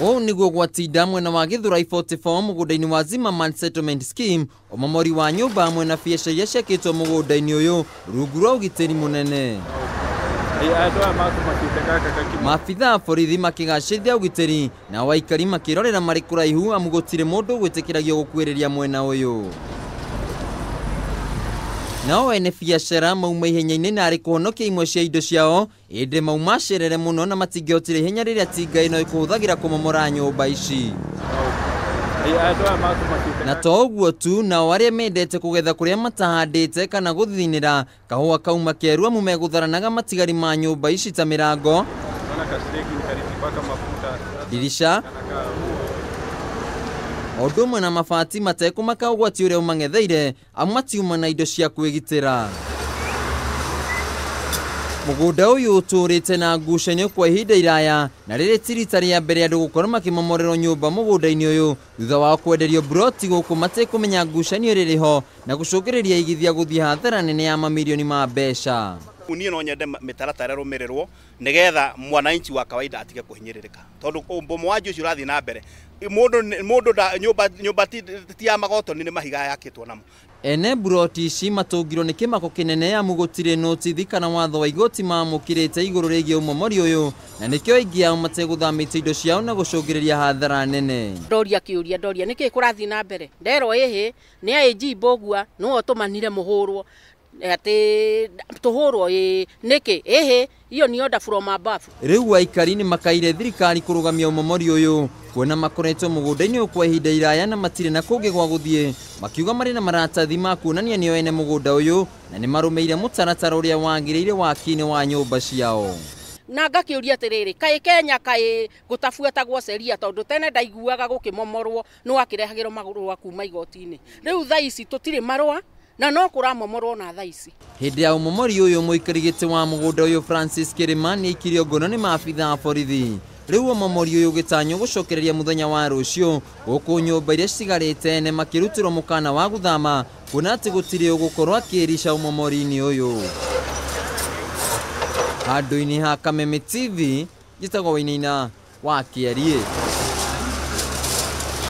O niguo gwatinda mwena wa Githurai 44 mugunda-ini wa Zimmerman Settlement Scheme omomori wa nyumba mwena biacara iria ciakĩtwo mugunda-ini uyu rungu rwa ugitĩri munene. Maabitha a borithi makĩgacĩrithia ugitĩri na aikari makĩrorera marĩ kũraihu amu gũtirĩ mũndũ gwĩtĩkĩragio gũkuĩrĩria mwena ũyũ. Nao ene biacara mauma ihenya-inĩ na arĩ kũhonokia imwe cia indo ciao ĩndĩ mauma cerere mũno na matingĩhotire ihenya rĩrĩa tinga ĩno ĩkũhũthagĩra kũmomora nyũmba ici. Na to ũguo tu, nao arĩa mendete kũgetha kũrĩa matahandĩte kana gũthinĩra kahũa kauma keru amu megũtharanaga matigari ma nyũmba ici ta mĩrango, dirisha, o ũndũ ũmwe na mabati matekũmaka ũgwati ũrĩa ũmang'etheire amu matiuma na indo cia kwĩgitĩra. Mũgũnda ũyũ ũtũrĩte na ngucanio kwa ihinda iraya na rĩrĩ ti rita rĩa mbere andũ gũkorwo makĩmomorerwo nyũmba mũgũnda-inĩ ũyũ thutha wa kwenderio buroti gũkũ matekũmenya ngucanio rĩrĩ ho na gũcũngĩrĩria igithia gũthiĩ hathara nene ya mamirioni ma mbeca. Niĩ no nyende mĩtaratara ĩrũmĩrĩrwo nĩgetha mwananchi wa kawaida atige kũhinyĩrĩrĩka, tondũ ũmbomo wa ũcio ũrathiĩ na mbere mũndũ nyũmba ti ya magotoni nĩ mahiga yakĩtwo namo. Ene buroti ici matũngirwo nĩ kĩmako kĩnene amu gũtirĩ notithi kana watho wa igoti mamũkĩrĩte igũrũ rĩgiĩ ũmomori ũyũ na nĩkĩo aingĩ ao mategũthamĩtie indo ciao na gũcũngĩrĩria hathara nene. Ndoria nĩkĩ kũrathiĩ na mbere nderwo ĩhĩ nĩ AG Mbogua nĩwe ũtũmanire mũhũrwo ati tuhurwo niki iyo ni order from above. Riu aikari ni makaire thirikari kurugamia umomori uyu kuona makoretwo mugunda-ini kwa ihinda iraya na matire na kungi gwa guthie makiuga mari na maratathi ma kuonania nio ene mugunda uyu na ni marumeire mutaratara uria wagiriire waki-ini wa nyumba ciao. Na ngakiuria atiriri kai Kenya kai gutabuatagwo seria tondu tene ndaiguaga gukimomorwo no akirehagirwo maguru kuma igoti-ini. Riu thaa ici tutire marwa na no kuramomorwo na thaa ici. Hindi ya umomori uyu muikarigite wa mugunda uyu Francis Kiriman ni ikirio ngono ni maabitha a borithi. Riu umomori uyu gitanyo gucokereria muthenya wa rucio guku nyumba iria cigarite ne makirutirwo mukana wa guthama kuona ati gutire ugukorwo akirisha umomori-ini uyu. Handu-ini ha Kameme TV, Gitagwo Wainaina wa Kiarie.